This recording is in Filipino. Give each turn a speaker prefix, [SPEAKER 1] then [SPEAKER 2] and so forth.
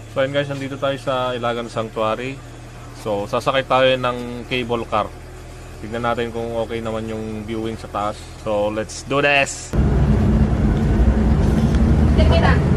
[SPEAKER 1] So ayun guys, nandito tayo sa Ilagan Sanctuary. So sasakay tayo ng cable car. Tignan natin kung okay naman yung viewing sa taas. So let's do this!
[SPEAKER 2] Kita.